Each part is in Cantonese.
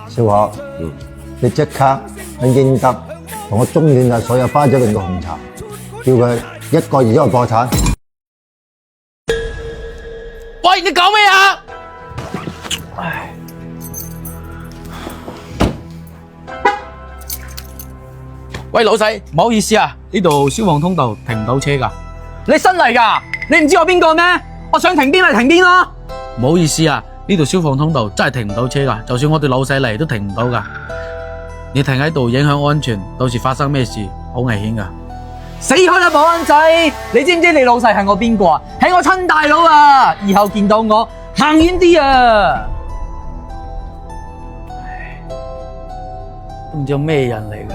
小可，你即刻喺英德同我中斷晒所有花仔榮嘅紅茶，叫佢一個月之後破產。喂，你講咩啊？喂，老細，唔好意思啊，呢度消防通道停唔到車㗎。你新嚟㗎？你唔知我邊個咩？我想停邊咪停邊咯。唔好意思啊，呢度消防通道真係停唔到車㗎，就算我哋老細嚟都停唔到㗎。你停喺度影響安全，到時發生咩事好危險㗎。死開啦，保安仔！你知唔知你老細係我邊個啊？係我親大佬啊！以後見到我行遠啲啊！都唔知有咩人嚟㗎。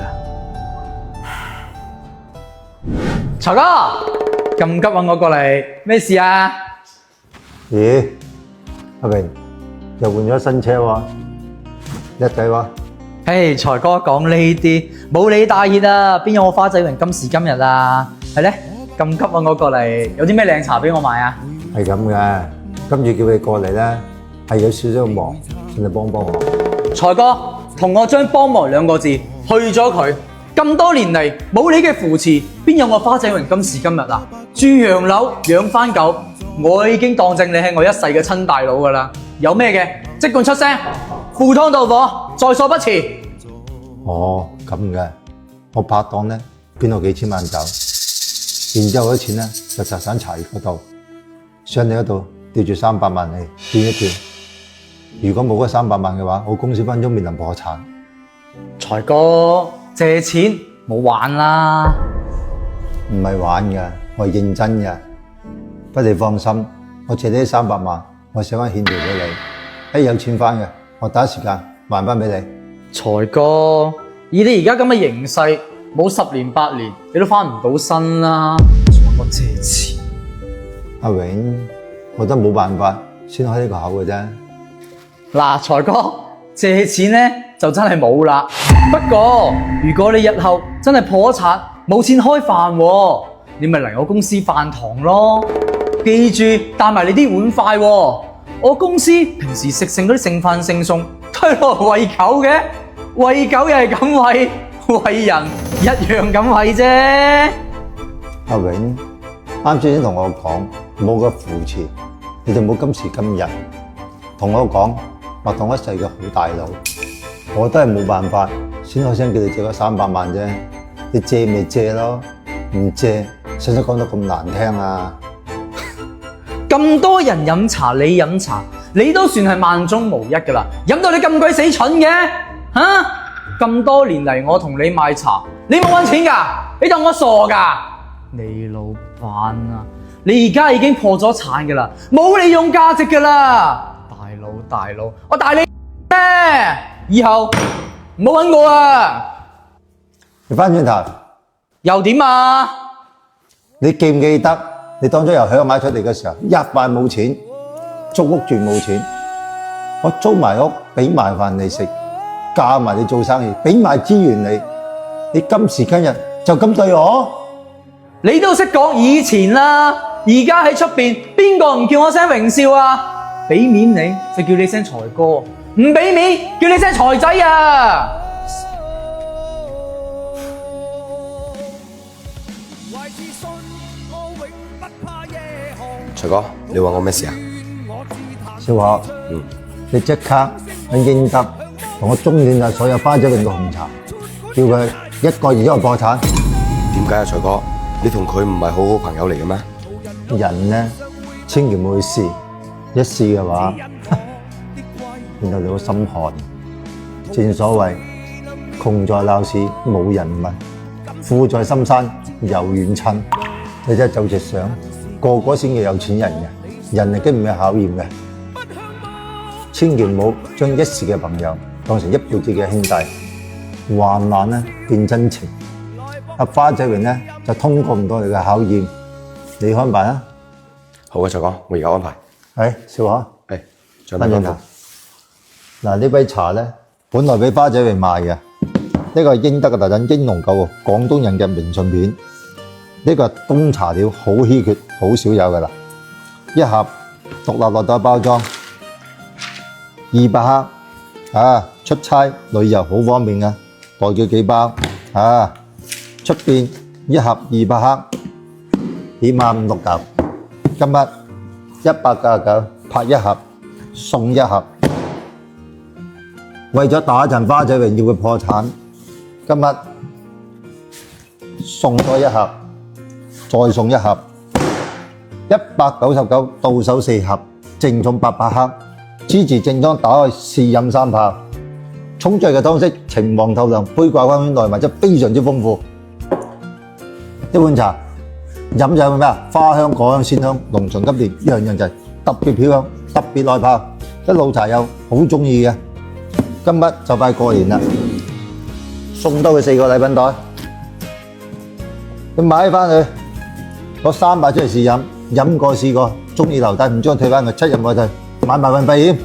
財哥，咁急揾我過嚟，咩事啊？咦，阿榮又換咗新車喎，一仔喎。嘿，財哥講呢啲冇你大熱啊，邊有我花仔榮今時今日啊？係咧，咁急揾我過嚟，有啲咩靚茶俾我買啊？係咁嘅，今次叫你過嚟咧，係有少少忙，請你幫幫我。財哥，同我將幫忙兩個字去咗佢。咁多年嚟冇你嘅扶持，邊有我花仔榮今時今日啊？住洋樓養番狗，我已經當正你係我一世嘅親大佬噶啦。有咩嘅即管出聲，赴湯蹈火，在所不辭。哦，咁嘅，我拍檔咧捐咗幾千萬走，然之後嗰啲錢咧就集散茶葉嗰度，上你嗰度調住300萬嚟轉一轉。如果冇嗰300萬嘅話，我公司分鐘面臨破產。財哥，借錢冇玩啦。唔係玩嘅，我係認真嘅。不過你放心，我借呢300萬，我寫翻欠條俾你，一有錢翻嘅，我第一時間還翻俾你。財哥，以你而家咁嘅形勢，冇10年8年，你都翻唔到身啦。仲話我借錢？阿榮，我都冇辦法先開呢個口嘅啫。嗱，財哥，借錢呢就真係冇啦。不過如果你日後真係破產，冇錢開飯，你咪嚟我公司飯堂咯。記住帶埋你啲碗筷喎。我公司平時食剩嗰啲剩飯剩餸，都係攞嚟餵狗嘅。餵狗又係咁餵，餵人一樣咁餵啫。阿榮，啱先同我講冇個扶持，你就冇今時今日。同我講話當一世嘅好大佬，我都係冇辦法先開聲叫你借嗰300萬啫。你借咪借咯，唔借使唔使講到咁難聽啊？咁多人飲茶，你飲茶，你都算係萬中無一噶啦。飲到你咁鬼死蠢嘅吓？咁多年嚟，我同你賣茶，你冇搵錢噶？你當我傻噶？你老闆啊，你而家已經破咗產噶啦，冇利用價值噶啦。大佬，我大你咩？以後唔好搵我啊！你翻轉頭，又點啊？你記唔記得你當初由香買出嚟嘅時候，一塊冇錢，租屋住冇錢，我租埋屋，俾埋飯你食，教埋你做生意，俾埋資源你，你今時今日就咁對我？你都識講以前啦，而家喺出邊邊個唔叫我聲榮少啊？俾面你就叫你聲財哥，唔俾面叫你聲財仔啊！財哥，你話我咩事啊？小可，你即刻喺英德同我中斷晒所有花仔榮嘅紅茶，叫佢一個月之後破產。點解啊，財哥？你同佢唔係好好朋友嚟嘅咩？人呢，千祈唔好去試，一試嘅話，然後你會心寒。正所謂窮在鬧市冇人問，富在深山有遠親。你真係走直上，個個先叫有錢人嘅，人係經唔起考驗嘅。千祈唔好將一時嘅朋友當成一輩子嘅兄弟，患難呢變真情。阿花仔榮呢就通過唔到你嘅考驗，你安排啦。好啊，財哥，我而家安排。係，小可，再翻轉頭。嗱，呢杯茶咧，本來俾花仔榮賣嘅，呢個係英德嘅特產英龍狗，廣東人嘅明信片。呢個冬茶料好稀缺，好少有噶啦。一盒獨立落袋包裝，200克啊，出差旅遊好方便啊，袋佢幾包啊，出邊一盒200克，起碼5、6嚿。今日199拍一盒，送一盒。為咗打一陣花仔榮耀嘅破產，今日送多一盒，再送一盒，199到手4盒，淨重800克。支持正裝打開試飲3炮，沖出嚟嘅湯色澄黃透亮，杯掛花圈內物質非常之豐富。一碗茶飲就係咩啊？花香、果香、鮮香，濃醇急烈，樣樣齊，特別飄香，特別耐泡。啲老茶友好中意嘅。今日就快過年啦，送多佢4個禮品袋，你買翻去攞300出嚟試飲，飲過試過，中意留低，唔中意退翻佢，7日冇退。買埋運費險。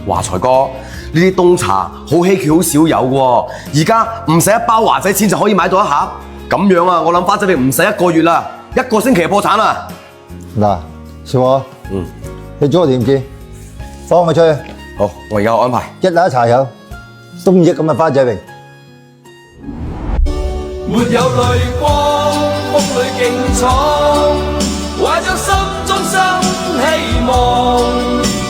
哇，財哥，呢啲冬茶好稀缺，好少有喎。而家唔使1包華仔錢就可以買到1盒，咁樣啊，我諗花仔餅唔使1個月啦，1個星期就破產啦。嗱，小伙，你做個點知？放佢出去。好，我而家安排。一打茶友，中意咁嘅花仔餅。沒有淚光，風裏勁闖，懷着心中新希望。